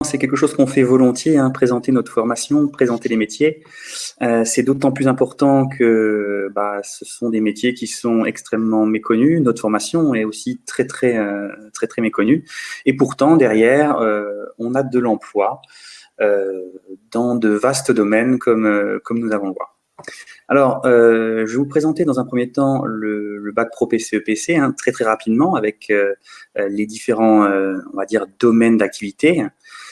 c'est quelque chose qu'on fait volontiers, hein, présenter notre formation, présenter les métiers. C'est d'autant plus important que ce sont des métiers qui sont extrêmement méconnus. Notre formation est aussi très méconnue. Et pourtant, derrière, on a de l'emploi dans de vastes domaines comme nous allons le voir. Alors, je vais vous présenter dans un premier temps le bac pro PCE-PC, hein, très rapidement, avec les différents, on va dire, domaines d'activité.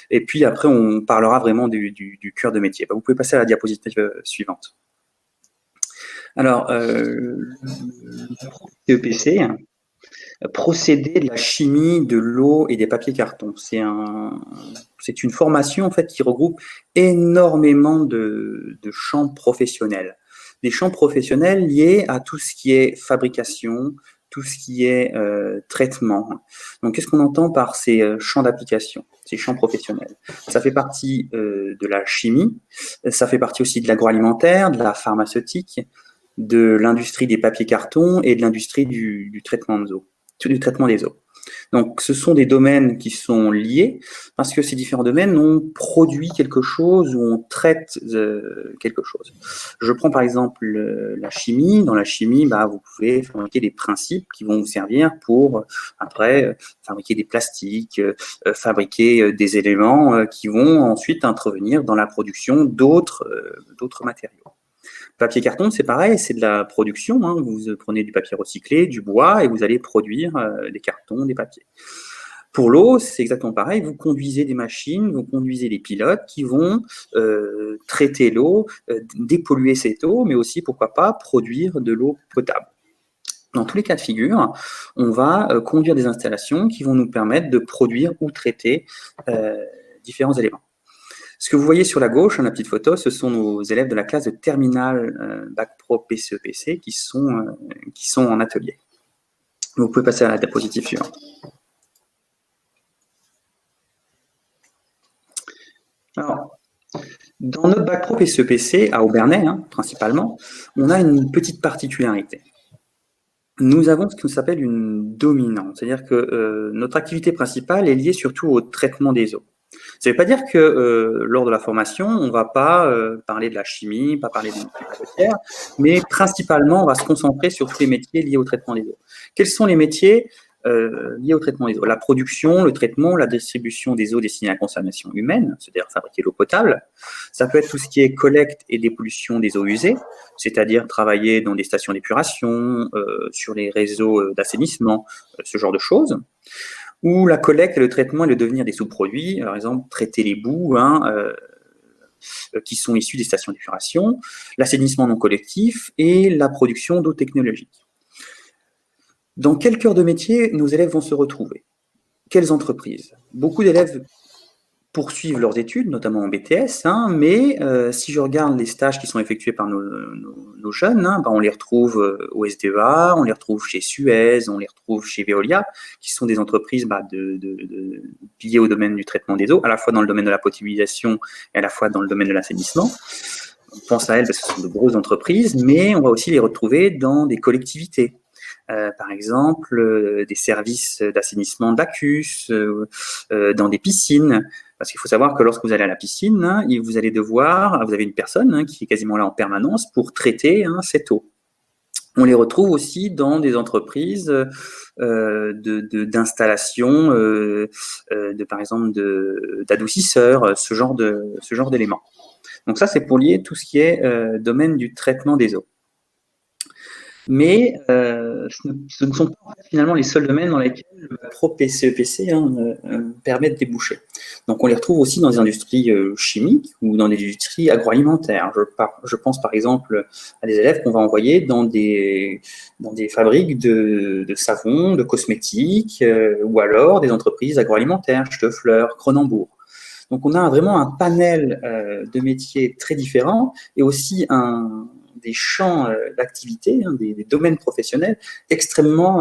Et puis après, on parlera vraiment du cœur de métier. Vous pouvez passer à la diapositive suivante. Alors, le PCE-PC, procédé de la chimie, de l'eau et des papiers cartons. C'est une formation en fait qui regroupe énormément de champs professionnels. Des champs professionnels liés à tout ce qui est fabrication, tout ce qui est traitement. Donc, qu'est-ce qu'on entend par ces champs d'application, ces champs professionnels? Ça fait partie de la chimie, ça fait partie aussi de l'agroalimentaire, de la pharmaceutique, de l'industrie des papiers cartons et de l'industrie du traitement des eaux. Donc, ce sont des domaines qui sont liés parce que ces différents domaines ont produit quelque chose ou on traite quelque chose. Je prends par exemple la chimie. Dans la chimie, vous pouvez fabriquer des principes qui vont vous servir pour, après, fabriquer des plastiques, fabriquer des éléments qui vont ensuite intervenir dans la production d'autres matériaux. Papier carton, c'est pareil, c'est de la production. Hein. Vous prenez du papier recyclé, du bois, et vous allez produire des cartons, des papiers. Pour l'eau, c'est exactement pareil. Vous conduisez des machines, vous conduisez des pilotes qui vont traiter l'eau, dépolluer cette eau, mais aussi, pourquoi pas, produire de l'eau potable. Dans tous les cas de figure, on va conduire des installations qui vont nous permettre de produire ou traiter différents éléments. Ce que vous voyez sur la gauche, la petite photo, ce sont nos élèves de la classe de terminale Bac Pro PCE-PC qui sont en atelier. Vous pouvez passer à la diapositive suivante. Alors, dans notre Bac Pro PCE-PC, à Aubernais, principalement, on a une petite particularité. Nous avons ce qu'on s'appelle une dominante, c'est-à-dire que notre activité principale est liée surtout au traitement des eaux. Ça ne veut pas dire que lors de la formation, on ne va pas parler de la chimie, pas parler de la matière, mais principalement, on va se concentrer sur tous les métiers liés au traitement des eaux. Quels sont les métiers liés au traitement des eaux? La production, le traitement, la distribution des eaux destinées à la consommation humaine, c'est-à-dire fabriquer l'eau potable. Ça peut être tout ce qui est collecte et dépollution des eaux usées, c'est-à-dire travailler dans des stations d'épuration, sur les réseaux d'assainissement, ce genre de choses. Ou la collecte et le traitement et le devenir des sous-produits, par exemple traiter les boues qui sont issus des stations d'épuration, l'assainissement non collectif et la production d'eau technologique. Dans quel cœur de métier nos élèves vont se retrouver? Quelles entreprises? Beaucoup d'élèves poursuivent leurs études, notamment en BTS, mais si je regarde les stages qui sont effectués par nos jeunes, on les retrouve au SDEA, on les retrouve chez Suez, on les retrouve chez Veolia, qui sont des entreprises liées au domaine du traitement des eaux, à la fois dans le domaine de la potabilisation et à la fois dans le domaine de l'assainissement. On pense à elles parce que ce sont de grosses entreprises, mais on va aussi les retrouver dans des collectivités. Par exemple, des services d'assainissement d'Aquus, dans des piscines. Parce qu'il faut savoir que lorsque vous allez à la piscine, vous avez une personne qui est quasiment là en permanence pour traiter cette eau. On les retrouve aussi dans des entreprises d'installation, par exemple d'adoucisseurs, ce genre d'éléments. Donc ça, c'est pour lier tout ce qui est domaine du traitement des eaux. Mais ce ne sont pas finalement les seuls domaines dans lesquels le Pro PCE-PC permet de déboucher. Donc on les retrouve aussi dans des industries chimiques ou dans des industries agroalimentaires. Je pense par exemple à des élèves qu'on va envoyer dans des fabriques de savon, de cosmétiques, ou alors des entreprises agroalimentaires, Stoeffler, Cronenbourg. Donc on a vraiment un panel de métiers très différents et aussi des champs d'activité, des domaines professionnels extrêmement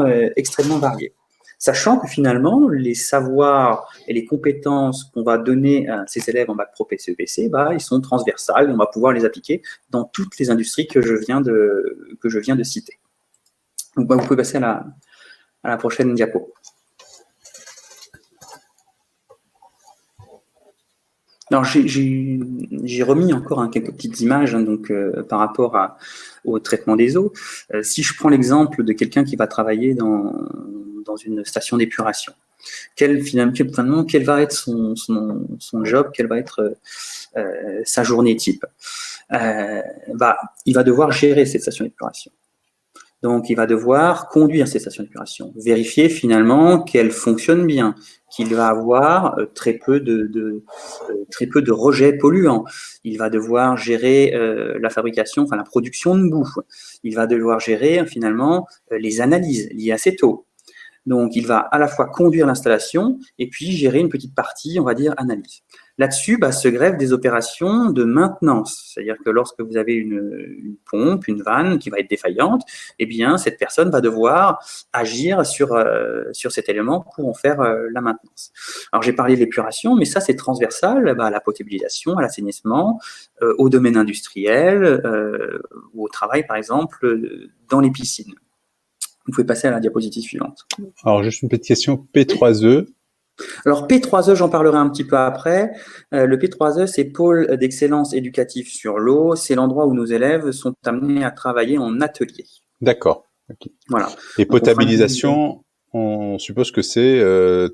variés. Sachant que finalement, les savoirs et les compétences qu'on va donner à ces élèves en bac pro PCE-PC, ils sont transversales, on va pouvoir les appliquer dans toutes les industries que je viens de citer. Donc, vous pouvez passer à la prochaine diapo. Alors, j'ai remis encore quelques petites images donc, par rapport au traitement des eaux. Si je prends l'exemple de quelqu'un qui va travailler dans une station d'épuration, finalement, quel va être son job, quel va être sa journée type, il va devoir gérer cette station d'épuration. Donc, il va devoir conduire ces stations d'épuration, vérifier finalement qu'elles fonctionnent bien, qu'il va avoir très peu de rejets polluants. Il va devoir gérer la fabrication, enfin la production de boue. Il va devoir gérer finalement les analyses liées à cette eau. Donc, il va à la fois conduire l'installation et puis gérer une petite partie, on va dire, analyse. Là-dessus, se greffent des opérations de maintenance. C'est-à-dire que lorsque vous avez une pompe, une vanne qui va être défaillante, eh bien, cette personne va devoir agir sur cet élément pour en faire la maintenance. Alors, j'ai parlé de l'épuration, mais ça, c'est transversal à la potabilisation, à l'assainissement, au domaine industriel ou au travail, par exemple, dans les piscines. Vous pouvez passer à la diapositive suivante. Alors, juste une petite question, P3E. Alors, P3E, j'en parlerai un petit peu après. Le P3E, c'est Pôle d'excellence éducative sur l'eau. C'est l'endroit où nos élèves sont amenés à travailler en atelier. D'accord. Okay. Voilà. Et potabilisation, on suppose que c'est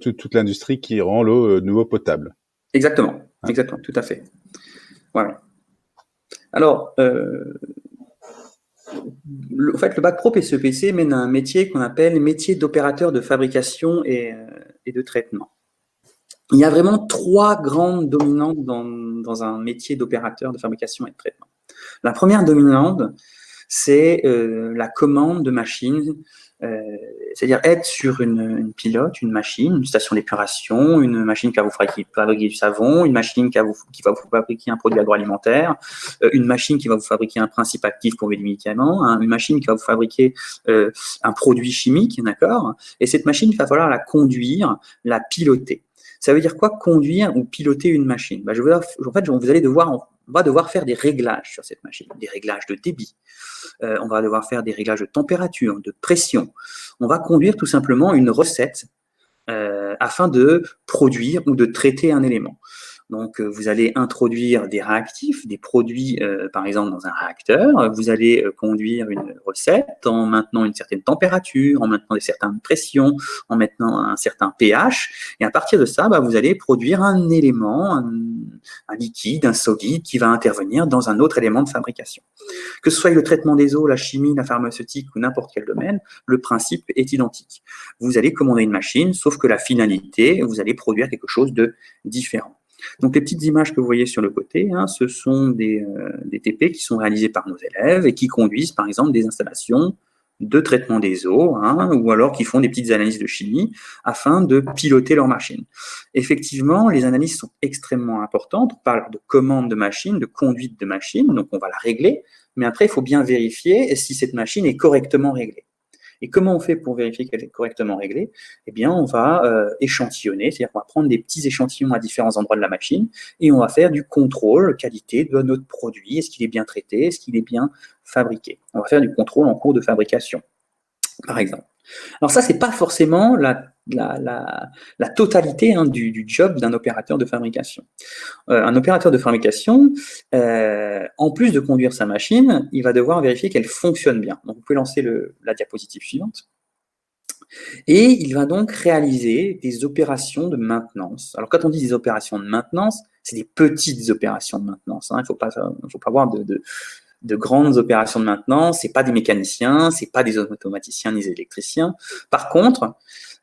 toute l'industrie qui rend l'eau nouveau potable. Exactement. Hein. Exactement, tout à fait. Voilà. Alors, en fait, le bac pro PCEPC mène à un métier qu'on appelle métier d'opérateur de fabrication et de traitement. Il y a vraiment 3 grandes dominantes dans un métier d'opérateur de fabrication et de traitement. La première dominante, c'est la commande de machines, c'est-à-dire être sur une pilote, une machine, une station d'épuration, une machine qui va vous fabriquer du savon, une machine qui va vous fabriquer un produit agroalimentaire, une machine qui va vous fabriquer un principe actif pour des médicaments, une machine qui va vous fabriquer un produit chimique, d'accord ? Et cette machine, il va falloir la conduire, la piloter. Ça veut dire quoi, conduire ou piloter une machine ? En fait, on va devoir faire des réglages sur cette machine, des réglages de débit. On va devoir faire des réglages de température, de pression. On va conduire tout simplement une recette afin de produire ou de traiter un élément. Donc, vous allez introduire des réactifs, des produits, par exemple, dans un réacteur. Vous allez conduire une recette en maintenant une certaine température, en maintenant certaines pressions, en maintenant un certain pH. Et à partir de ça, vous allez produire un élément, un liquide, un solide qui va intervenir dans un autre élément de fabrication. Que ce soit le traitement des eaux, la chimie, la pharmaceutique ou n'importe quel domaine, le principe est identique. Vous allez commander une machine, sauf que la finalité, vous allez produire quelque chose de différent. Donc, les petites images que vous voyez sur le côté, ce sont des TP qui sont réalisés par nos élèves et qui conduisent, par exemple, des installations de traitement des eaux, ou alors qui font des petites analyses de chimie afin de piloter leur machine. Effectivement, les analyses sont extrêmement importantes. On parle de commande de machine, de conduite de machine, donc on va la régler, mais après, il faut bien vérifier si cette machine est correctement réglée. Et comment on fait pour vérifier qu'elle est correctement réglée ? Eh bien, on va échantillonner, c'est-à-dire qu'on va prendre des petits échantillons à différents endroits de la machine et on va faire du contrôle qualité de notre produit. Est-ce qu'il est bien traité ? Est-ce qu'il est bien fabriqué ? On va faire du contrôle en cours de fabrication, par exemple. Alors ça, c'est pas forcément la totalité du job d'un opérateur de fabrication. Un opérateur de fabrication, en plus de conduire sa machine, il va devoir vérifier qu'elle fonctionne bien. Donc, vous pouvez lancer la diapositive suivante. Et il va donc réaliser des opérations de maintenance. Alors, quand on dit des opérations de maintenance, c'est des petites opérations de maintenance. Il ne faut pas avoir de grandes opérations de maintenance. C'est pas des mécaniciens, c'est pas des automaticiens ni des électriciens. Par contre,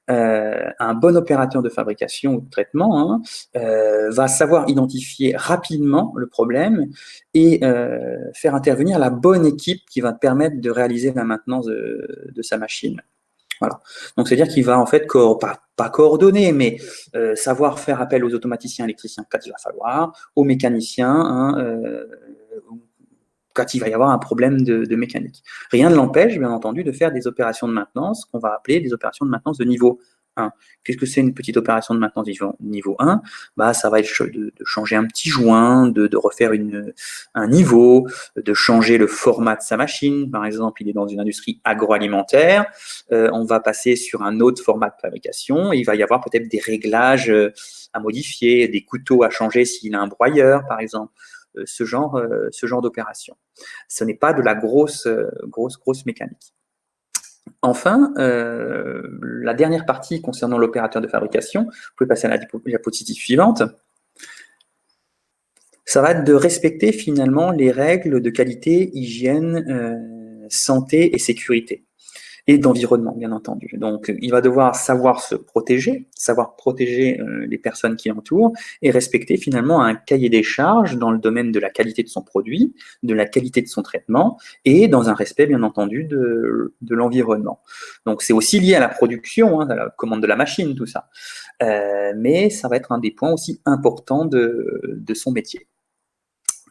un bon opérateur de fabrication ou de traitement va savoir identifier rapidement le problème et faire intervenir la bonne équipe qui va permettre de réaliser la maintenance de sa machine. Voilà. Donc, c'est-à-dire qu'il va en fait pas coordonner, mais savoir faire appel aux automaticiens, électriciens quand il va falloir, aux mécaniciens, quand il va y avoir un problème de mécanique. Rien ne l'empêche, bien entendu, de faire des opérations de maintenance qu'on va appeler des opérations de maintenance de niveau 1. Qu'est-ce que c'est une petite opération de maintenance niveau 1? Bah, ça va être de changer un petit joint, de refaire un niveau, de changer le format de sa machine. Par exemple, il est dans une industrie agroalimentaire, on va passer sur un autre format de fabrication et il va y avoir peut-être des réglages à modifier, des couteaux à changer s'il a un broyeur, par exemple. Ce genre d'opération. Ce n'est pas de la grosse mécanique. Enfin, la dernière partie concernant l'opérateur de fabrication, vous pouvez passer à la diapositive suivante, ça va être de respecter finalement les règles de qualité, hygiène, santé et sécurité. Et d'environnement, bien entendu. Donc, il va devoir savoir se protéger, savoir protéger les personnes qui l'entourent et respecter finalement un cahier des charges dans le domaine de la qualité de son produit, de la qualité de son traitement et dans un respect, bien entendu, de l'environnement. Donc, c'est aussi lié à la production, à la commande de la machine, tout ça. Mais ça va être un des points aussi importants de son métier.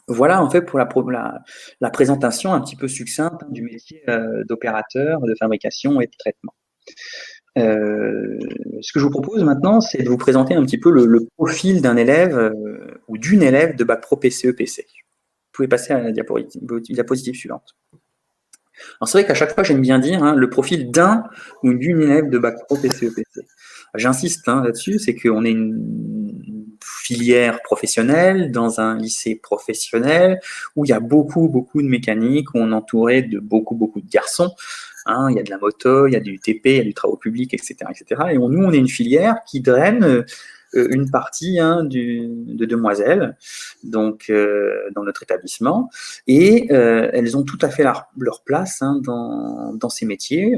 Voilà en fait pour la présentation un petit peu succincte du métier d'opérateur de fabrication et de traitement. Ce que je vous propose maintenant, c'est de vous présenter un petit peu le profil d'un élève ou d'une élève de bac pro PCE-PC. Vous pouvez passer à la diapositive suivante. Alors c'est vrai qu'à chaque fois, j'aime bien dire le profil d'un ou d'une élève de bac pro PCE-PC. J'insiste là-dessus, c'est qu'on est une filière professionnelle dans un lycée professionnel où il y a beaucoup de mécanique, où on est entouré de beaucoup de garçons. Il y a de la moto, il y a du TP, il y a du travaux publics, etc., etc. Et nous, on est une filière qui draine une partie de demoiselles donc dans notre établissement et elles ont tout à fait leur place dans ces métiers.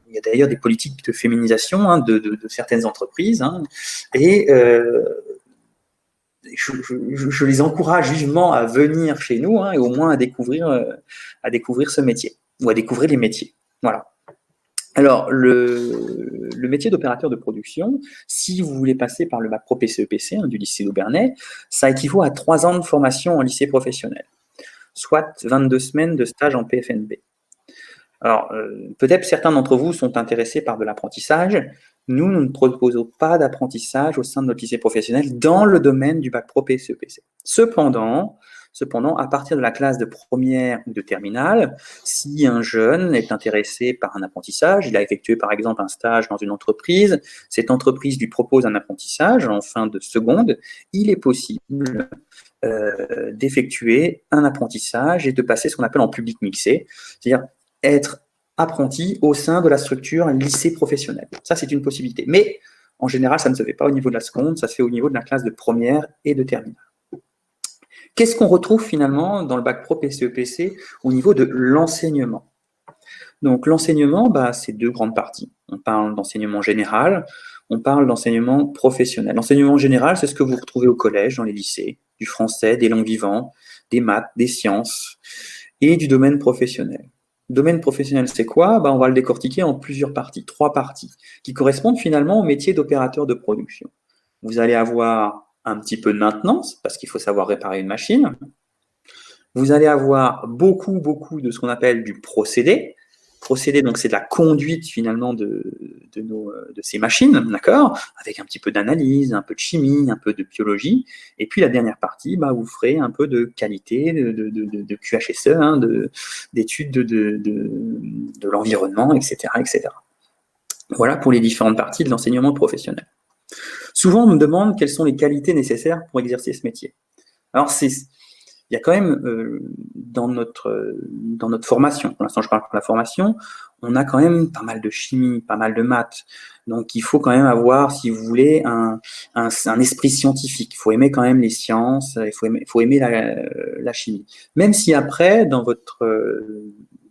Il y a d'ailleurs des politiques de féminisation de certaines entreprises et je les encourage vivement à venir chez nous et au moins à découvrir ce métier ou à découvrir les métiers. Voilà. Alors, le métier d'opérateur de production, si vous voulez passer par le bac pro PCE-PC du lycée d'Aubernay, ça équivaut à 3 ans de formation en lycée professionnel, soit 22 semaines de stage en PFNB. Alors, peut-être certains d'entre vous sont intéressés par de l'apprentissage. Nous ne proposons pas d'apprentissage au sein de notre lycée professionnel dans le domaine du bac pro PCE-PC. Cependant, à partir de la classe de première ou de terminale, si un jeune est intéressé par un apprentissage, il a effectué par exemple un stage dans une entreprise, cette entreprise lui propose un apprentissage en fin de seconde, il est possible d'effectuer un apprentissage et de passer ce qu'on appelle en public mixé, c'est-à-dire être apprenti au sein de la structure lycée professionnel. Ça, c'est une possibilité. Mais en général, ça ne se fait pas au niveau de la seconde, ça se fait au niveau de la classe de première et de terminale. Qu'est-ce qu'on retrouve finalement dans le bac pro PCE-PC au niveau de l'enseignement? Donc l'enseignement, c'est 2 grandes parties. On parle d'enseignement général, on parle d'enseignement professionnel. L'enseignement général, c'est ce que vous retrouvez au collège, dans les lycées, du français, des langues vivantes, des maths, des sciences et du domaine professionnel. Le domaine professionnel, c'est quoi? On va le décortiquer en plusieurs parties, 3 parties, qui correspondent finalement au métier d'opérateur de production. Vous allez avoir un petit peu de maintenance, parce qu'il faut savoir réparer une machine. Vous allez avoir beaucoup de ce qu'on appelle du procédé. Procédé, donc c'est de la conduite finalement de ces machines, d'accord, avec un petit peu d'analyse, un peu de chimie, un peu de biologie. Et puis la dernière partie, vous ferez un peu de qualité, de QHSE, d'études de l'environnement, etc., etc. Voilà pour les différentes parties de l'enseignement professionnel. Souvent, on me demande quelles sont les qualités nécessaires pour exercer ce métier. Alors, il y a quand même, dans notre formation, pour l'instant je parle pour la formation, on a quand même pas mal de chimie, pas mal de maths. Donc, il faut quand même avoir, si vous voulez, un esprit scientifique. Il faut aimer quand même les sciences, il faut aimer la chimie. Même si après, dans votre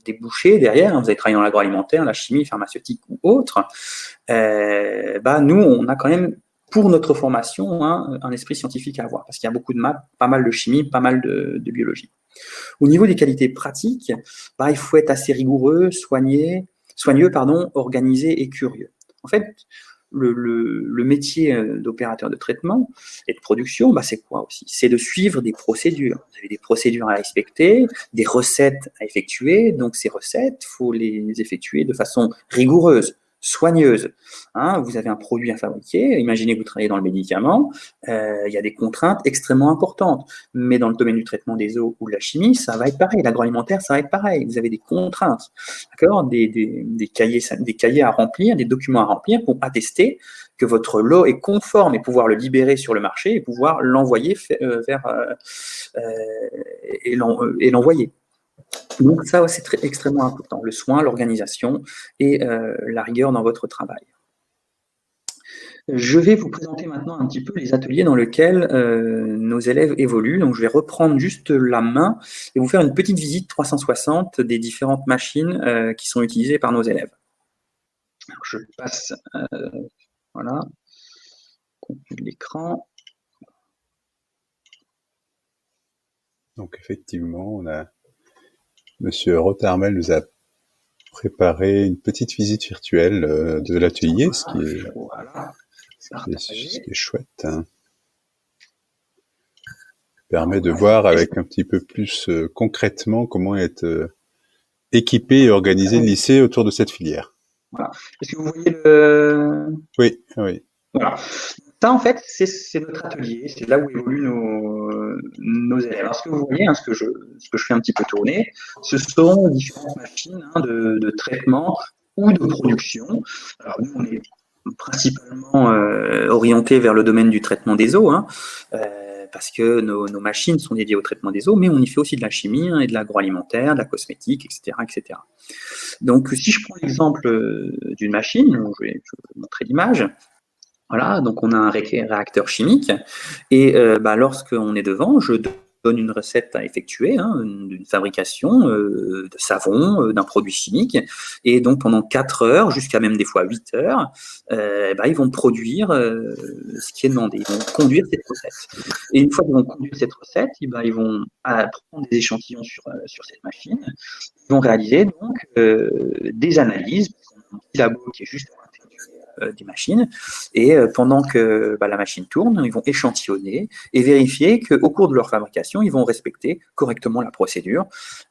débouché derrière, vous avez travaillé dans l'agroalimentaire, la chimie, pharmaceutique ou autre, nous, on a quand même pour notre formation, un esprit scientifique à avoir, parce qu'il y a beaucoup de maths, pas mal de chimie, pas mal de biologie. Au niveau des qualités pratiques, il faut être assez rigoureux, soigneux, organisé et curieux. En fait, le métier d'opérateur de traitement et de production, c'est quoi aussi? C'est de suivre des procédures. Vous avez des procédures à respecter, des recettes à effectuer, donc ces recettes, il faut les effectuer de façon rigoureuse, soigneuse. Hein, vous avez un produit à fabriquer, imaginez que vous travaillez dans le médicament, il y a des contraintes extrêmement importantes. Mais dans le domaine du traitement des eaux ou de la chimie, ça va être pareil. L'agroalimentaire, ça va être pareil. Vous avez des contraintes, d'accord, des cahiers à remplir, des documents à remplir pour attester que votre lot est conforme et pouvoir le libérer sur le marché et pouvoir l'envoyer et l'envoyer. Donc ça, c'est extrêmement important. Le soin, l'organisation et la rigueur dans votre travail. Je vais vous présenter maintenant un petit peu les ateliers dans lesquels nos élèves évoluent. Donc, je vais reprendre juste la main et vous faire une petite visite 360 des différentes machines qui sont utilisées par nos élèves. Alors, je passe, voilà, contenu de l'écran. Donc, effectivement, Monsieur Rothermel nous a préparé une petite visite virtuelle de l'atelier, ce qui est chouette. Hein. Permet de voir avec un petit peu plus concrètement comment être équipé et organisé le lycée autour de cette filière. Voilà. Est-ce que vous voyez le... Oui, oui. Voilà. Ça, en fait, c'est notre atelier, c'est là où évoluent nos élèves. Alors, ce que vous voyez, hein, ce que je fais un petit peu tourner, ce sont différentes machines de traitement ou de production. Alors, nous, on est principalement orienté vers le domaine du traitement des eaux, hein, parce que nos machines sont dédiées au traitement des eaux, mais on y fait aussi de la chimie hein, et de l'agroalimentaire, de la cosmétique, etc., etc. Donc, si je prends l'exemple d'une machine, je vais vous montrer l'image. Voilà, donc on a un réacteur chimique et lorsqu'on est devant, je donne une recette à effectuer, hein, d'une fabrication de savon, d'un produit chimique, et donc pendant 4 heures, jusqu'à même des fois 8 heures, ils vont produire ce qui est demandé, ils vont conduire cette recette. Et une fois qu'ils vont conduire cette recette, ils vont prendre des échantillons sur cette machine, ils vont réaliser donc des analyses, un petit labo qui est juste des machines, et pendant que la machine tourne, ils vont échantillonner et vérifier qu'au cours de leur fabrication, ils vont respecter correctement la procédure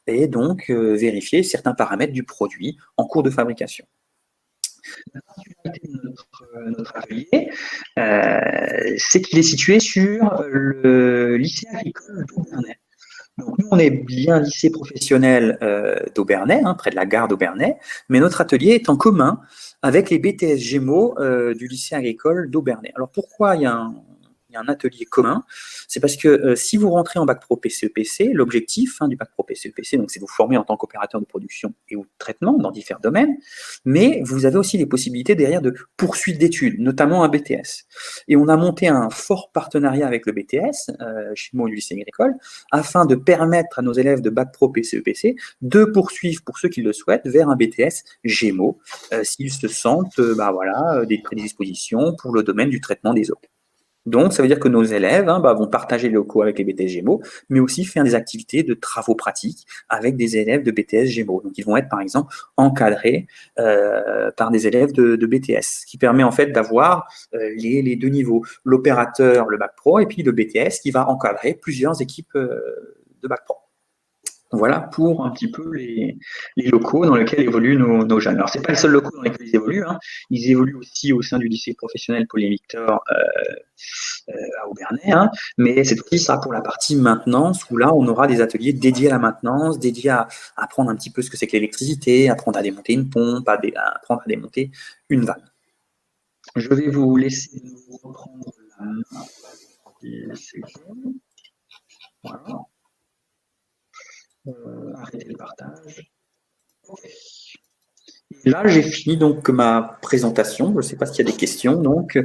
et donc vérifier certains paramètres du produit en cours de fabrication. La particularité de notre atelier, c'est qu'il est situé sur le lycée agricole d'Aubernais. Donc, nous, on est bien lycée professionnel d'Aubernais, hein, près de la gare d'Aubernais, mais notre atelier est en commun avec les BTS Gémeaux du lycée agricole d'Aubernais. Alors, pourquoi il y a un atelier commun? C'est parce que si vous rentrez en bac pro PCEPC, l'objectif du bac pro PCEPC, donc c'est vous former en tant qu'opérateur de production et ou de traitement dans différents domaines, mais vous avez aussi les possibilités derrière de poursuite d'études, notamment un BTS. Et on a monté un fort partenariat avec le BTS, chez moi du lycée agricole, afin de permettre à nos élèves de bac pro PCEPC de poursuivre, pour ceux qui le souhaitent, vers un BTS Gémeaux, s'ils se sentent des prédispositions pour le domaine du traitement des eaux. Donc, ça veut dire que nos élèves vont partager les locaux avec les BTS Gémeaux, mais aussi faire des activités de travaux pratiques avec des élèves de BTS Gémeaux. Donc, ils vont être, par exemple, encadrés par des élèves de BTS, ce qui permet en fait d'avoir les deux niveaux, l'opérateur, le bac pro, et puis le BTS qui va encadrer plusieurs équipes de bac pro. Voilà pour un petit peu les locaux dans lesquels évoluent nos jeunes. Alors, ce n'est pas les seuls locaux dans lesquels ils évoluent. Hein. Ils évoluent aussi au sein du lycée professionnel Paul-Victor à Aubernais. Hein. Mais cette fois-ci, ça sera pour la partie maintenance, où là, on aura des ateliers dédiés à la maintenance, dédiés à apprendre un petit peu ce que c'est que l'électricité, apprendre à démonter une pompe, apprendre à démonter une vanne. Je vais vous laisser reprendre la main. Voilà. Arrêter le partage. Okay. Là, j'ai fini donc ma présentation. Je ne sais pas s'il y a des questions donc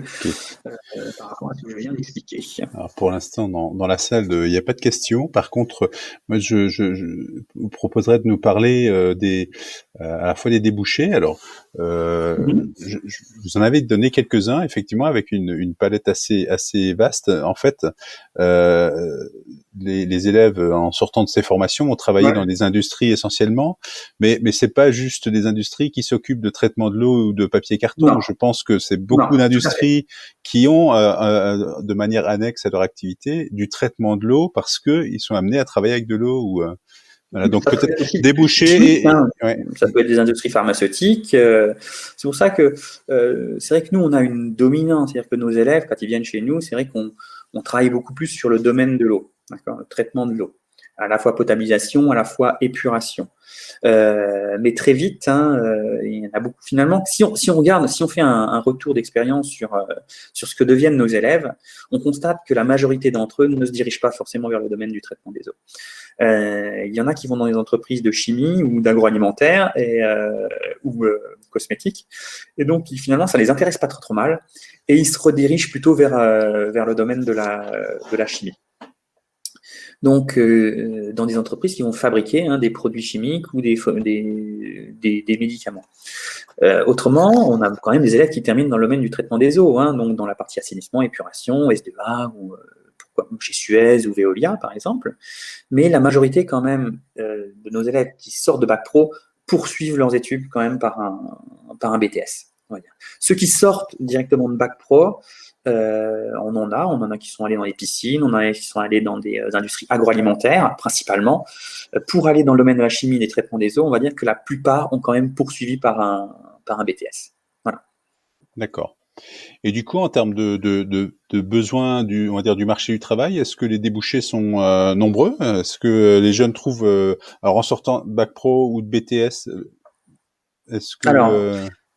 par rapport à ce que je viens d'expliquer. Alors pour l'instant, dans la salle, il n'y a pas de questions. Par contre, moi, je vous proposerais de nous parler à la fois des débouchés. Alors, je vous en avais donné quelques-uns, effectivement, avec une palette assez vaste. En fait, les élèves, en sortant de ces formations, ont travaillé dans des industries essentiellement, mais c'est pas juste des industries qui s'occupent de traitement de l'eau ou de papier carton. Non. Je pense que c'est beaucoup d'industries qui ont, de manière annexe à leur activité, du traitement de l'eau parce que ils sont amenés à travailler avec de l'eau Voilà, donc Ça peut peut-être être aussi débouchés chimique, hein. ouais. Ça peut être des industries pharmaceutiques. C'est pour ça que c'est vrai que nous, on a une dominante. C'est-à-dire que nos élèves, quand ils viennent chez nous, c'est vrai qu'on travaille beaucoup plus sur le domaine de l'eau, d'accord, le traitement de l'eau, à la fois potabilisation, à la fois épuration. Mais très vite, hein, il y en a beaucoup. Finalement, si on regarde, si on fait un retour d'expérience sur ce que deviennent nos élèves, on constate que la majorité d'entre eux ne se dirigent pas forcément vers le domaine du traitement des eaux. Il y en a qui vont dans des entreprises de chimie ou d'agroalimentaire ou cosmétiques, et donc finalement ça les intéresse pas trop mal, et ils se redirigent plutôt vers le domaine de la chimie. Donc, dans des entreprises qui vont fabriquer des produits chimiques ou des médicaments. Autrement, on a quand même des élèves qui terminent dans le domaine du traitement des eaux, donc dans la partie assainissement, épuration, S2A, ou chez Suez ou Veolia, par exemple. Mais la majorité, quand même, de nos élèves qui sortent de Bac Pro poursuivent leurs études quand même par un BTS. On va dire. Ceux qui sortent directement de Bac Pro, on en a qui sont allés dans les piscines, on en a qui sont allés dans des industries agroalimentaires, principalement. Pour aller dans le domaine de la chimie et des traitements des eaux, on va dire que la plupart ont quand même poursuivi par un BTS. Voilà. D'accord. Et du coup, en termes de besoins on va dire, du marché du travail, est-ce que les débouchés sont nombreux? Est-ce que les jeunes trouvent, alors en sortant Bac Pro ou de BTS, est-ce que Alors,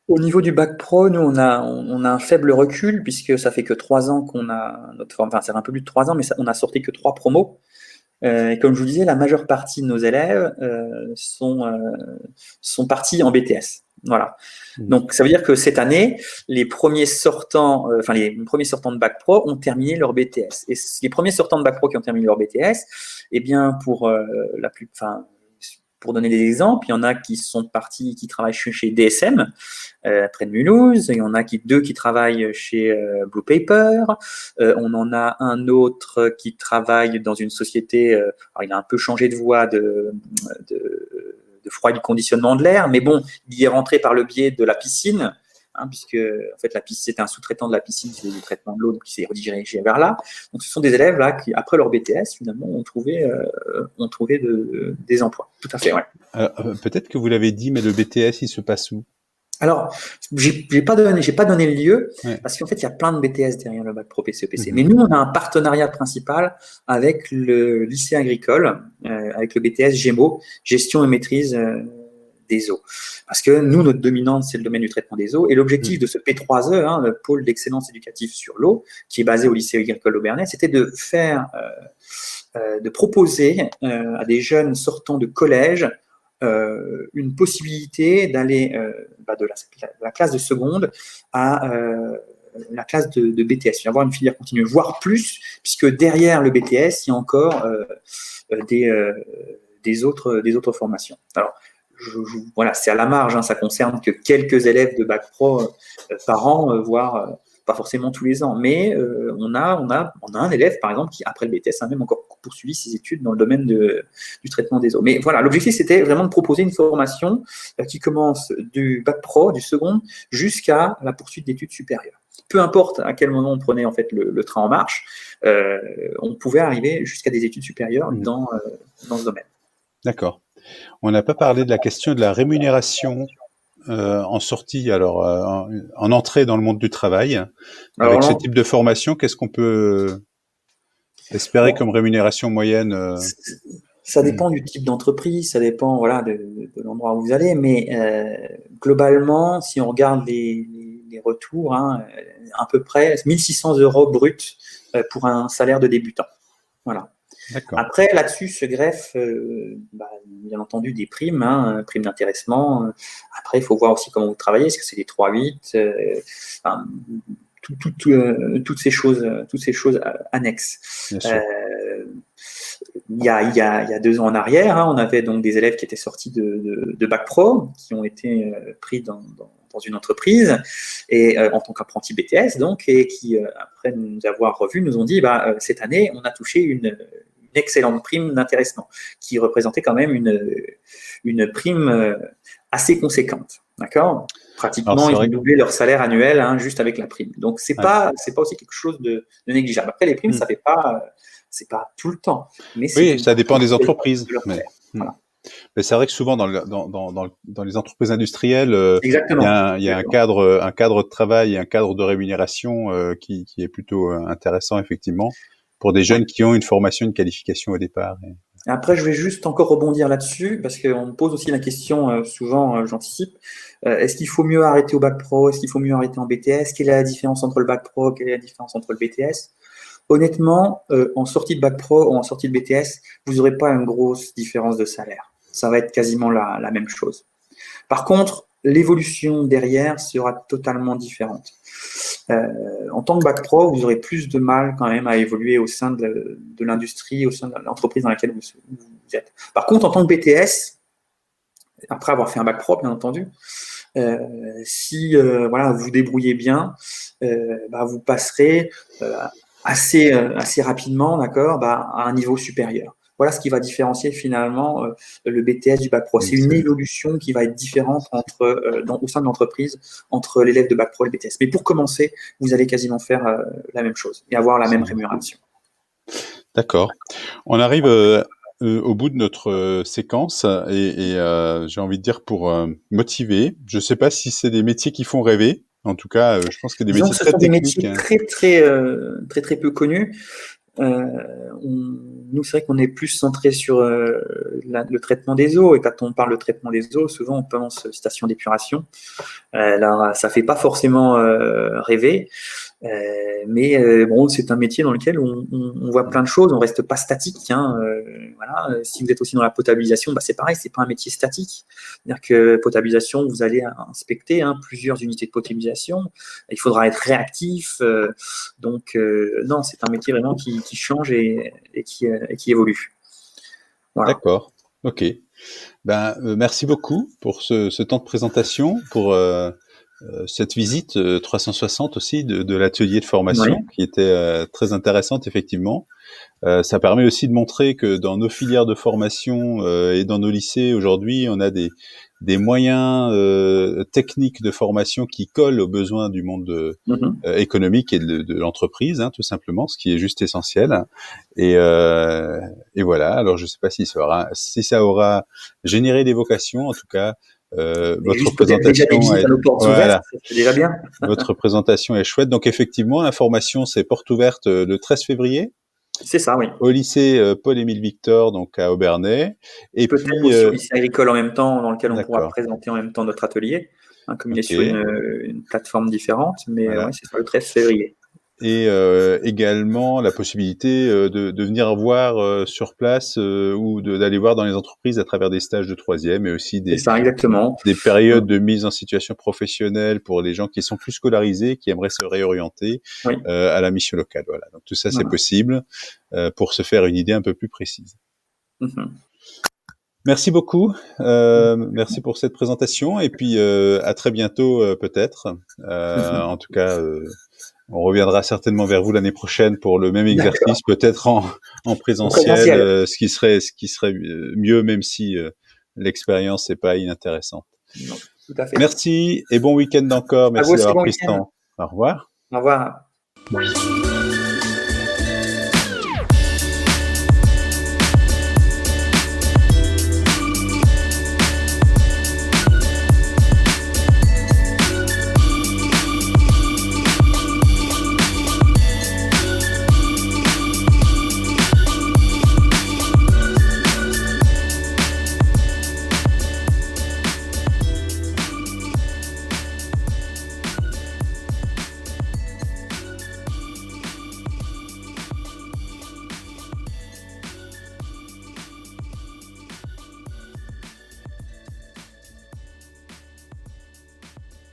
au niveau du Bac Pro, nous, on a un faible recul, puisque ça fait que 3 ans qu'on a notre forme. Enfin, ça fait un peu plus de 3 ans, mais on a sorti que 3 promos. Et comme je vous disais, la majeure partie de nos élèves sont partis en BTS. Voilà. Donc, ça veut dire que cette année, les premiers sortants de Bac Pro ont terminé leur BTS. Et les premiers sortants de Bac Pro qui ont terminé leur BTS, eh bien, pour donner des exemples, il y en a qui sont partis, qui travaillent chez DSM, près de Mulhouse. Il y en a deux qui travaillent chez Blue Paper. On en a un autre qui travaille dans une société. Alors il a un peu changé de voie de froid et du conditionnement de l'air, mais bon, il y est rentré par le biais de la piscine, puisque en fait la piscine, c'était un sous-traitant de la piscine qui faisait du traitement de l'eau, donc il s'est redirigé vers là. Donc ce sont des élèves là qui, après leur BTS, finalement, ont trouvé des emplois. Tout à fait, ouais. Peut-être que vous l'avez dit, mais le BTS, il se passe où? Alors, j'ai pas donné le lieu, Ouais. parce qu'en fait, il y a plein de BTS derrière le Bac Pro PCEPC. Mais nous, on a un partenariat principal avec le lycée agricole, avec le BTS GEMO, gestion et maîtrise des eaux. Parce que nous, notre dominante, c'est le domaine du traitement des eaux. Et l'objectif de ce P3E, le pôle d'excellence éducative sur l'eau, qui est basé au lycée agricole Aubernais, c'était de proposer à des jeunes sortant de collège une possibilité d'aller de la classe de seconde à la classe de BTS, avoir une filière continue, voire plus, puisque derrière le BTS, il y a encore des autres formations. Alors, voilà, c'est à la marge, ça concerne que quelques élèves de Bac Pro par an, voire pas forcément tous les ans, mais on a un élève, par exemple, qui, après le BTS, a même encore poursuivi ses études dans le domaine du traitement des eaux. Mais voilà, l'objectif, c'était vraiment de proposer une formation qui commence du Bac Pro, du second, jusqu'à la poursuite d'études supérieures. Peu importe à quel moment on prenait en fait le train en marche, on pouvait arriver jusqu'à des études supérieures dans ce domaine. D'accord. On n'a pas parlé de la question de la rémunération en sortie, alors en entrée dans le monde du travail. Avec ce type de formation, qu'est-ce qu'on peut espérer comme rémunération moyenne? Ça dépend du type d'entreprise, ça dépend de l'endroit où vous allez, mais globalement, si on regarde les retours, à peu près 1 600 € bruts pour un salaire de débutant. Voilà. Après, là-dessus se greffent, bien entendu, des primes, primes d'intéressement. Après, il faut voir aussi comment vous travaillez, est-ce que c'est des 3-8, toutes ces choses annexes. Il y a 2 ans en arrière, on avait donc des élèves qui étaient sortis de Bac Pro, qui ont été pris dans une entreprise et en tant qu'apprenti BTS, donc, et qui, après nous avoir revus, nous ont dit cette année, on a touché une excellente prime d'intéressement, qui représentait quand même une prime assez conséquente. D'accord ? Pratiquement, ils ont doublé leur salaire annuel juste avec la prime. Donc, c'est pas aussi quelque chose de négligeable. Après, les primes, ça fait pas, c'est pas tout le temps. Mais oui, ça dépend des entreprises. Voilà. Mais c'est vrai que souvent dans les entreprises industrielles, Exactement. il y a un cadre de travail et un cadre de rémunération qui est plutôt intéressant effectivement pour des Ouais. jeunes qui ont une formation, une qualification au départ. Après, je vais juste encore rebondir là-dessus, parce qu'on me pose aussi la question, souvent, j'anticipe, est-ce qu'il faut mieux arrêter au bac pro, est-ce qu'il faut mieux arrêter en BTS, quelle est la différence entre le bac pro, quelle est la différence entre le BTS? Honnêtement, en sortie de bac pro ou en sortie de BTS, vous n'aurez pas une grosse différence de salaire. Ça va être quasiment la même chose. Par contre, l'évolution derrière sera totalement différente. En tant que bac pro, vous aurez plus de mal quand même à évoluer au sein de l'industrie, au sein de l'entreprise dans laquelle vous êtes. Par contre, en tant que BTS, après avoir fait un bac pro, bien entendu, si voilà, vous vous débrouillez bien, vous passerez assez rapidement, d'accord, à un niveau supérieur. Voilà ce qui va différencier finalement le BTS du bac pro. C'est une évolution qui va être différente au sein de l'entreprise entre l'élève de bac pro et le BTS. Mais pour commencer, vous allez quasiment faire la même chose et avoir la même rémunération. D'accord. On arrive au bout de notre séquence et j'ai envie de dire pour motiver. Je ne sais pas si c'est des métiers qui font rêver. En tout cas, je pense que des Disons métiers que ce très sont des techniques. métiers très peu connus. Nous, c'est vrai qu'on est plus centré sur le traitement des eaux. Et quand on parle de traitement des eaux, souvent on pense station d'épuration. Alors, ça fait pas forcément rêver. Mais bon, c'est un métier dans lequel on voit plein de choses, on reste pas statique. Hein, voilà. Si vous êtes aussi dans la potabilisation, c'est pareil, c'est pas un métier statique. C'est-à-dire que potabilisation, vous allez inspecter plusieurs unités de potabilisation. Il faudra être réactif. Donc non, c'est un métier vraiment qui change et qui évolue. Voilà. D'accord. Ok. Merci beaucoup pour ce temps de présentation, pour cette visite 360 aussi de l'atelier de formation Oui. qui était très intéressante effectivement. Ça permet aussi de montrer que dans nos filières de formation et dans nos lycées aujourd'hui, on a des moyens techniques de formation qui collent aux besoins du monde économique et de l'entreprise, hein, tout simplement, ce qui est juste essentiel. Et voilà. Alors, je ne sais pas si ça aura généré des vocations. En tout cas, votre Peut-être déjà des présentation visites à nos portes ouvertes, voilà. c'est déjà bien. Votre présentation est chouette. Donc, effectivement, la formation, c'est porte ouverte le 13 février. C'est ça, oui. Au lycée Paul-Émile Victor, donc à Aubernais. Et Peut-être puis, aussi au lycée agricole en même temps, dans lequel on pourra d'accord. présenter en même temps notre atelier, comme il est sur Ok. une plateforme différente, mais Voilà. ouais, c'est ça, le 13 février. Et également la possibilité de venir voir sur place ou d'aller voir dans les entreprises à travers des stages de troisième et aussi C'est ça, exactement. des périodes de mise en situation professionnelle pour les gens qui sont plus scolarisés, qui aimeraient se réorienter Oui. à la mission locale. Voilà. Donc tout ça, Voilà. c'est possible pour se faire une idée un peu plus précise. Merci beaucoup. Merci pour cette présentation et puis à très bientôt peut-être. En tout cas, on reviendra certainement vers vous l'année prochaine pour le même exercice, peut-être en présentiel, ce qui serait mieux, même si l'expérience n'est pas inintéressante. Non, tout à fait. Merci et bon week-end encore. Merci d'avoir pris ce temps. Au revoir. Au revoir.